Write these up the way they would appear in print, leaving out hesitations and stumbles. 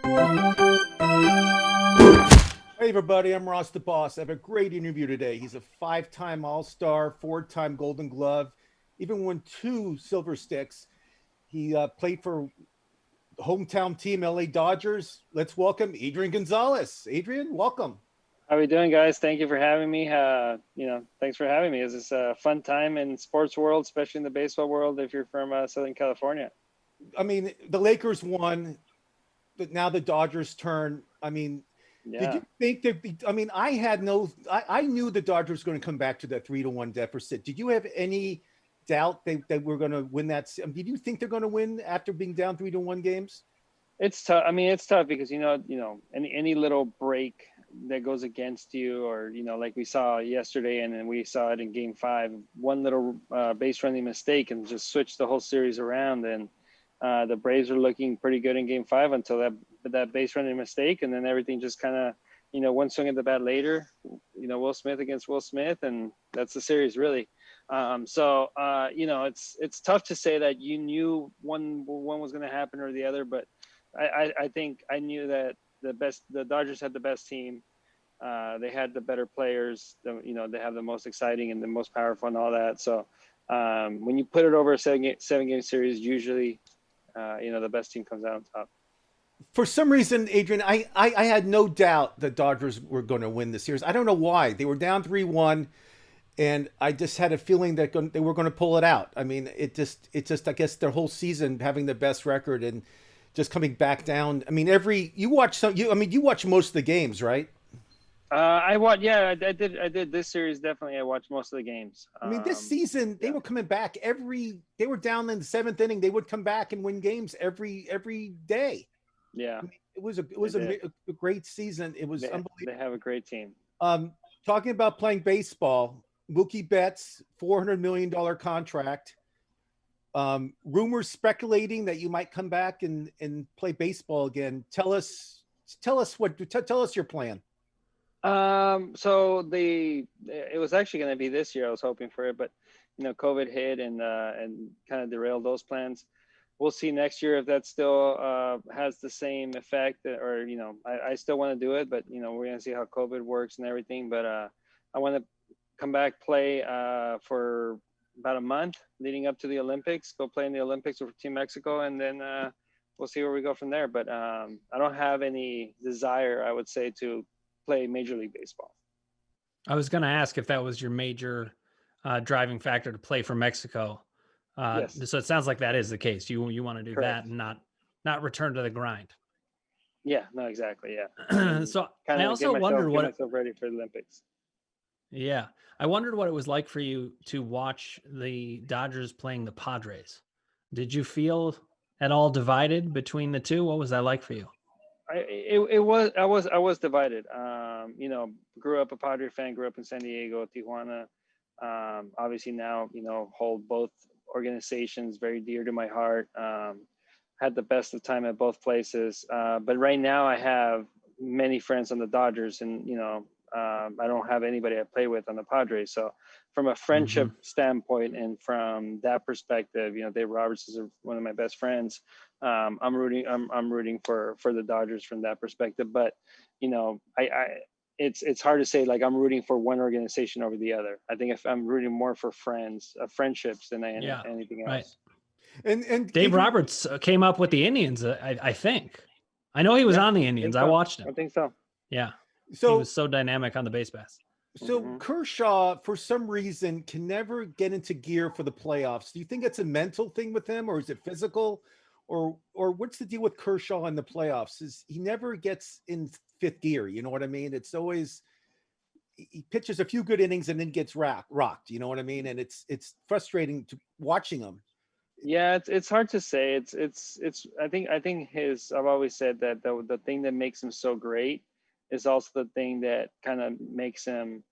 Hey everybody, I'm Ross the Boss. I have a great interview today. He's a five-time All-Star, four-time Golden Glove, even won two Silver Sticks. He played for hometown team LA Dodgers. Let's welcome Adrian Gonzalez. Adrian, welcome. How are we doing, guys? Thank you for having me. Thanks for having me. Is this a fun time in sports world, especially in the baseball world, if you're from Southern California? I mean, the Lakers won, but now the Dodgers turn. I mean, did Yeah. you think that? I mean, I had no. I knew the Dodgers were going to come back to that 3-1 deficit. Did you have any doubt that we're going to win that? Did you think they're going to win after being down 3-1 games? It's tough. I mean, it's tough because any little break that goes against you, or like we saw yesterday, and then we saw it in Game 5. One little base running mistake and just switched the whole series around. And the Braves are looking pretty good in Game 5 until that base running mistake, and then everything just kind of one swing at the bat later. Will Smith against Will Smith, and that's the series really. It's tough to say that you knew one was going to happen or the other, but I think I knew that the Dodgers had the best team. They had the better players. They have the most exciting and the most powerful and all that. So when you put it over a seven game series, usually, the best team comes out on top. For some reason, Adrian, I had no doubt the Dodgers were going to win the series. I don't know why. They were down 3-1, and I just had a feeling that they were going to pull it out. I mean, it just I guess their whole season having the best record and just coming back down. I mean, you watch most of the games, right? I watched. Yeah, I did. I did this series definitely. I watched most of the games. I mean, this season they Yeah, were coming back they were down in the seventh inning. They would come back and win games every day. yeah, I mean, it was they did. a great season. It was They unbelievable. have a great team. Um, Talking about playing baseball, Mookie Betts, $400 million contract. Rumors speculating that you might come back and play baseball again. Tell us your plan. It was actually going to be this year. I was hoping for it, but COVID hit and kind of derailed those plans. We'll see next year if that still has the same effect, or I still want to do it, but we're going to see how COVID works and everything. But I want to come back, play for about a month leading up to the Olympics, go play in the Olympics with Team Mexico, and then we'll see where we go from there. But I don't have any desire, I would say, to play Major League Baseball. I was going to ask if that was your major driving factor to play for Mexico. Yes. So it sounds like that is the case. You want to do Correct. that and not return to the grind. Yeah, no, exactly. Yeah. So Kind I of also wondered get myself ready for the Olympics. Yeah, I wondered what it was like for you to watch the Dodgers playing the Padres. Did you feel at all divided between the two? What was that like for you? I was divided. Grew up a Padre fan, grew up in San Diego, Tijuana. Obviously now, hold both organizations very dear to my heart. Had the best of time at both places. But right now I have many friends on the Dodgers, and, I don't have anybody I play with on the Padres. So from a friendship standpoint and from that perspective, Dave Roberts is one of my best friends. I'm rooting for the Dodgers from that perspective. But, it's hard to say like I'm rooting for one organization over the other. I think if I'm rooting more for friendships than anything else. Right. And Dave Adrian, Roberts came up with the Indians, I think. I know he was on the Indians. I watched him. I think so. Yeah. He so was so dynamic on the base pass. Kershaw, for some reason, can never get into gear for the playoffs. Do you think it's a mental thing with him, or is it physical, or what's the deal with Kershaw in the playoffs? Is he never gets in fifth gear? You know what I mean? It's always he pitches a few good innings and then gets rocked. You know what I mean? And it's frustrating to watching him. Yeah, it's hard to say. I think I've always said that the thing that makes him so great is also the thing that kind of makes him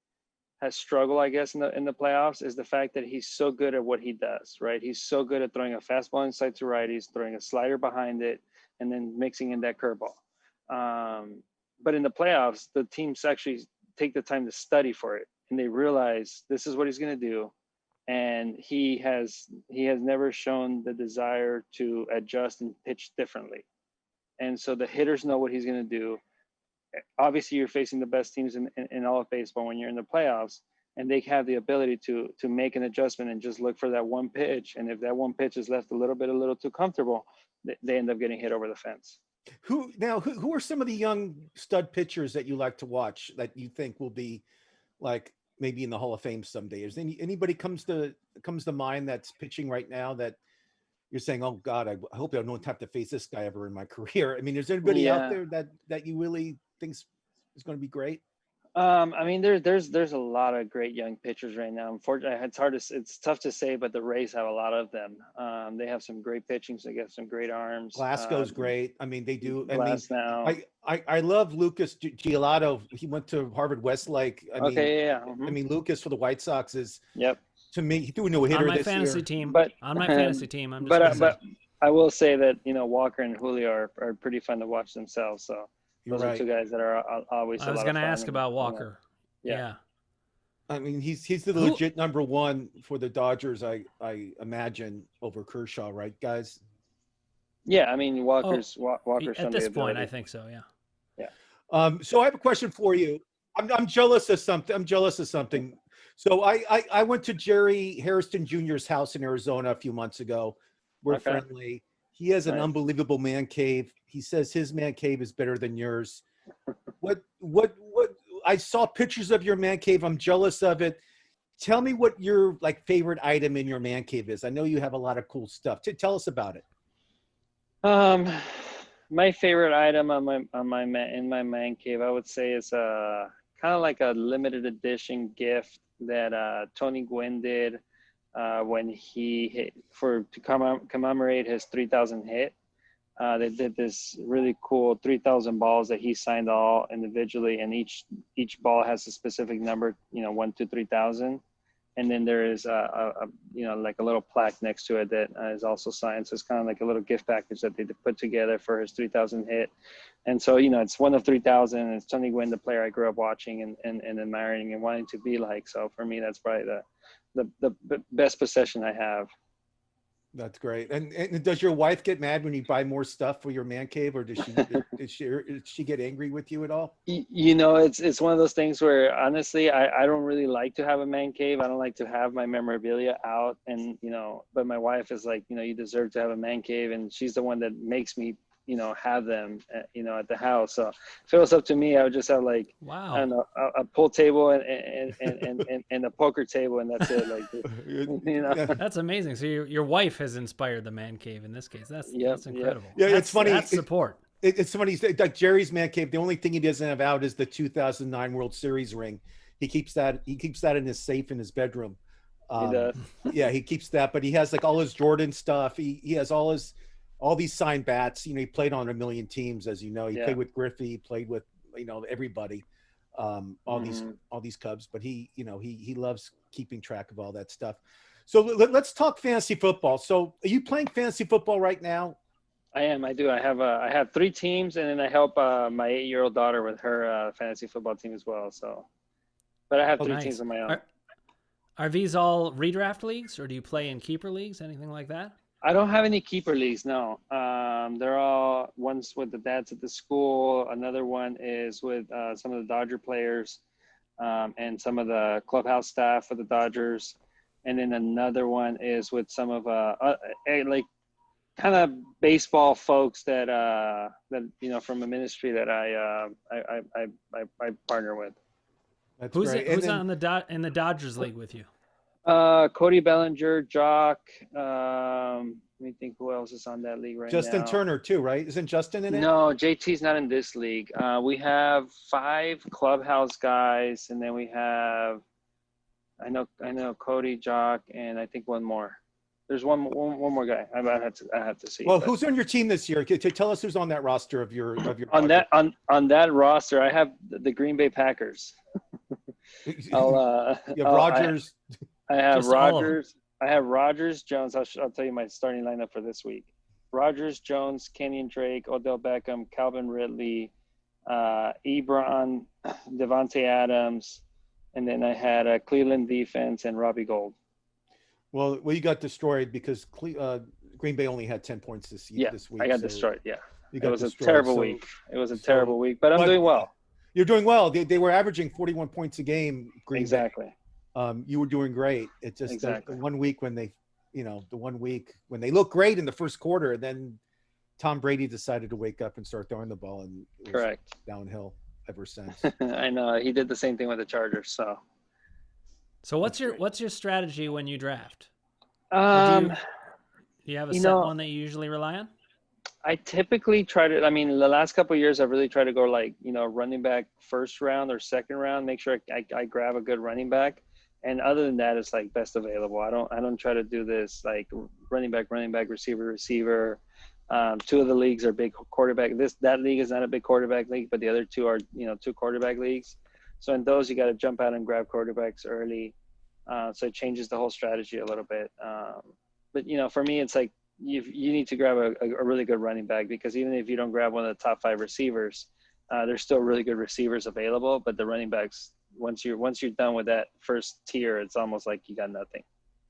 has struggled, I guess, in the playoffs, is the fact that he's so good at what he does, right? He's so good at throwing a fastball inside to righties, throwing a slider behind it, and then mixing in that curveball. But in the playoffs, the teams actually take the time to study for it, and they realize this is what he's going to do. And he has never shown the desire to adjust and pitch differently. and so the hitters know what he's going to do. Obviously, you're facing the best teams in all of baseball when you're in the playoffs, and they have the ability to make an adjustment and just look for that one pitch. And if that one pitch is left a little too comfortable, they end up getting hit over the fence. Who are some of the young stud pitchers that you like to watch that you think will be like maybe in the Hall of Fame someday? Is anybody comes to mind that's pitching right now that you're saying, oh God, I hope I don't have to face this guy ever in my career? I mean, is there anybody out there that you really think is going to be great? I mean, there's a lot of great young pitchers right now. Unfortunately, it's tough to say, but the Rays have a lot of them. They have some great pitching, so they have some great arms. Glasgow's great. I mean, they do. I love Lucas Giolito. He went to Harvard Westlake. I mean, Lucas for the White Sox is to me, he threw a no-hitter on my this fantasy year. team. But on my fantasy team, I'm just but I will say that Walker and Julio are pretty fun to watch themselves. So. Those are two guys that are always. I was going to ask about Walker. Yeah. I mean, he's the legit number one for the Dodgers. I imagine over Kershaw, right, guys? Yeah, I mean Walker's at this point, I think so. Yeah. Yeah. So I have a question for you. I'm jealous of something. So I went to Jerry Hairston Jr.'s house in Arizona a few months ago. We're friendly. He has an unbelievable man cave. He says his man cave is better than yours. What I saw pictures of your man cave. I'm jealous of it. Tell me what your favorite item in your man cave is. I know you have a lot of cool stuff. Tell us about it. My favorite item in my man cave, I would say, is kind of like a limited edition gift that Tony Gwynn did. When he hit to commemorate his 3,000 hit, they did this really cool 3,000 balls that he signed all individually, and each ball has a specific number, 1 to 3,000, and then there is a little plaque next to it that is also signed. So it's kind of like a little gift package that they put together for his 3,000 hit, and so it's 1 of 3,000. And it's Tony Gwynn, the player I grew up watching and admiring and wanting to be like. So for me, that's probably the best possession I have. That's great. And does your wife get mad when you buy more stuff for your man cave, or does she get angry with you at all? It's one of those things where honestly, I don't really like to have a man cave. I don't like to have my memorabilia out, and but my wife is like, you deserve to have a man cave, and she's the one that makes me have them, at the house. So if it was up to me, I would just have I don't know, a pool table and a poker table, and that's it. That's amazing. So your wife has inspired the man cave in this case. That's incredible. Yeah, it's funny. That's support. It's funny. Like Jerry's man cave, the only thing he doesn't have out is the 2009 World Series ring. He keeps that in his safe in his bedroom. He does. Yeah, he keeps that, but he has all his Jordan stuff. He has all these signed bats. He played on a million teams, as you know. He played with Griffey, he played with everybody, all these Cubs. But he loves keeping track of all that stuff. So let's talk fantasy football. So are you playing fantasy football right now? I am. I do. I have 3 teams, and then I help my 8-year-old daughter with her fantasy football team as well. So, but I have 3 teams of my own. Are these all redraft leagues, or do you play in keeper leagues, anything like that? I don't have any keeper leagues, no. They're all ones with the dads at the school. Another one is with some of the Dodger players and some of the clubhouse staff for the Dodgers. And then another one is with some of kind of baseball folks that from a ministry that I partner with. That's who's great. Who's in the Dodgers league with you? Cody Bellinger, Jock. Let me think who else is on that league right now. Justin Turner too, right? Isn't Justin in it? No, JT's not in this league. We have 5 clubhouse guys, and then we have I know Cody, Jock, and I think one more. There's one more guy. I have to see. Well, who's on your team this year? Tell us who's on that roster of your on that roster. I have the Green Bay Packers. Rogers. I have Rogers. I have Rogers, Jones. I'll tell you my starting lineup for this week. Rogers, Jones, Kenyon Drake, Odell Beckham, Calvin Ridley, Ebron, Devontae Adams, and then I had a Cleveland defense and Robbie Gould. Well, you got destroyed because Green Bay only had 10 points this week. I got destroyed. Yeah. It was a terrible week. It was a terrible week, but I'm but doing well. You're doing well. They were averaging 41 points a game. Green Bay. Exactly. You were doing great. It's just Exactly. the 1 week when they, the 1 week when they looked great in the first quarter, then Tom Brady decided to wake up and start throwing the ball, and it was Correct. downhill ever since. I know he did the same thing with the Chargers. So what's your strategy when you draft? Um, Do you have a set one that you usually rely on? I typically try to. I mean, the last couple of years, I've really tried to go like running back first round or second round. Make sure I grab a good running back. And other than that, it's like best available. I don't try to do this like running back, receiver. Two of the leagues are big quarterback. That league is not a big quarterback league, but the other two are two quarterback leagues. So in those, you got to jump out and grab quarterbacks early. So it changes the whole strategy a little bit. But for me, it's like you need to grab a really good running back, because even if you don't grab one of the top 5 receivers, there's still really good receivers available. But the running backs, once you're done with that first tier, it's almost like you got nothing.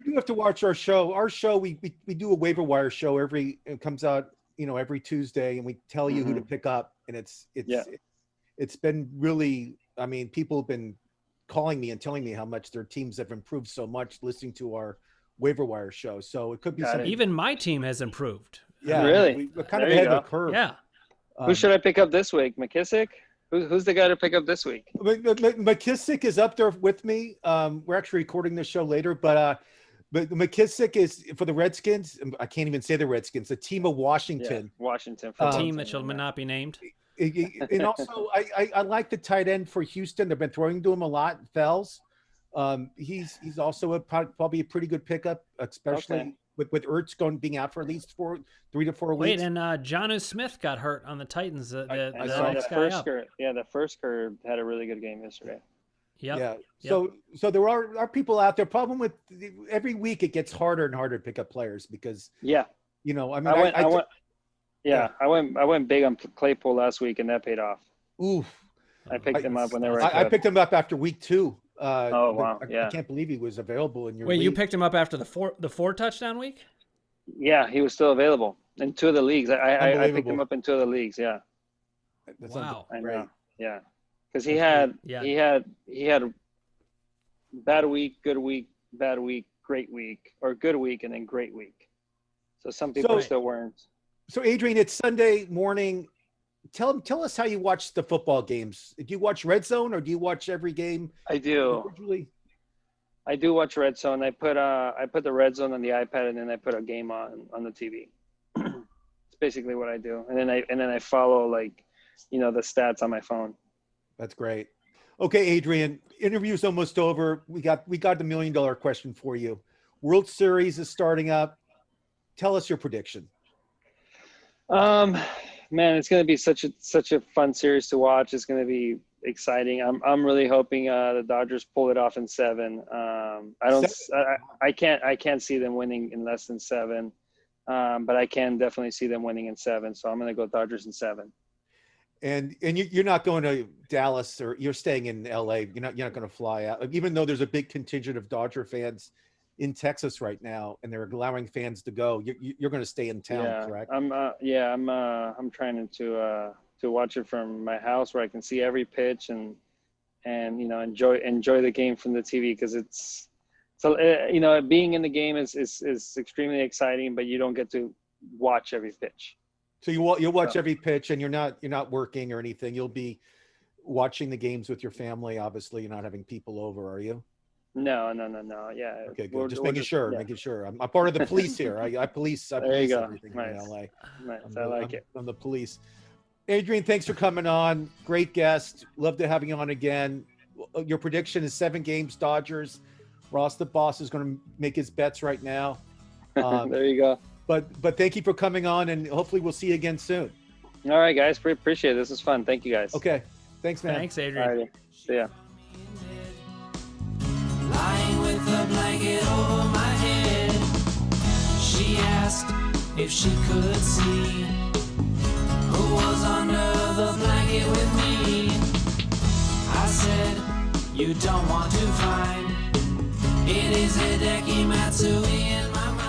You have to watch our show. Our show, we do a waiver wire show it comes out, every Tuesday, and we tell you who to pick up. And it's been really, I mean, people have been calling me and telling me how much their teams have improved so much listening to our waiver wire show. So it could be something. Even my team has improved. Yeah, really. We're kind of ahead of the curve. Yeah. Who should I pick up this week? McKissick? Who's the guy to pick up this week? McKissick is up there with me. We're actually recording this show later, but McKissick is for the Redskins. I can't even say the Redskins. The team of Washington. Yeah, Washington. A team that shall not be named. And also, I like the tight end for Houston. They've been throwing to him a lot. Fells. He's also probably a pretty good pickup, especially with Ertz being out for at least 3 to 4 weeks. Wait, and Jonnu Smith got hurt on the Titans. The next guy up. The first curve had a really good game yesterday. Yep. Yeah. So there are people out there. Problem with every week it gets harder and harder to pick up players because I went big on Claypool last week, and that paid off. Oof. I picked him up when they were. I picked him up after week 2. Oh wow! I can't believe he was available in your. Wait, league. you picked him up after the four touchdown week? Yeah, he was still available in 2 of the leagues. I picked him up in 2 of the leagues. Yeah. Wow. I know. Yeah, because he had bad week, good week, bad week, great week, or good week and then great week. So some people still weren't. So Adrian, it's Sunday morning. Tell us how you watch the football games. Do you watch Red Zone or do you watch every game? I do. Individually? I do watch Red Zone. I put the Red Zone on the iPad, and then I put a game on the TV. It's basically what I do, and then I follow the stats on my phone. That's great. Okay, Adrian, interview's almost over. We got the $1 million question for you. World Series is starting up. Tell us your prediction. Man, it's going to be such a fun series to watch. It's going to be exciting. I'm really hoping the Dodgers pull it off in 7. I can't see them winning in less than 7, but I can definitely see them winning in 7. So I'm going to go Dodgers in 7. And you're not going to Dallas, or you're staying in LA. You're not going to fly out, even though there's a big contingent of Dodger fans in Texas right now, and they're allowing fans to go. You're going to stay in town, correct? I'm trying to watch it from my house where I can see every pitch and enjoy the game from the TV, because it's being in the game is extremely exciting, but you don't get to watch every pitch. So you'll watch every pitch, and you're not working or anything. You'll be watching the games with your family. Obviously, you're not having people over, are you? No. Yeah. Okay, good. Just making sure. I'm part of the police here. I police everything in LA. Nice. I like it. I'm the police. Adrian, thanks for coming on. Great guest. Love to have you on again. Your prediction is 7 games Dodgers. Ross the boss is going to make his bets right now. There you go. But thank you for coming on, and hopefully we'll see you again soon. All right, guys. Appreciate it. This was fun. Thank you, guys. Okay. Thanks, man. Thanks, Adrian. All right. See ya. Lying with a blanket over my head, she asked if she could see who was under the blanket with me. I said, you don't want to find it is Hideki Matsui in my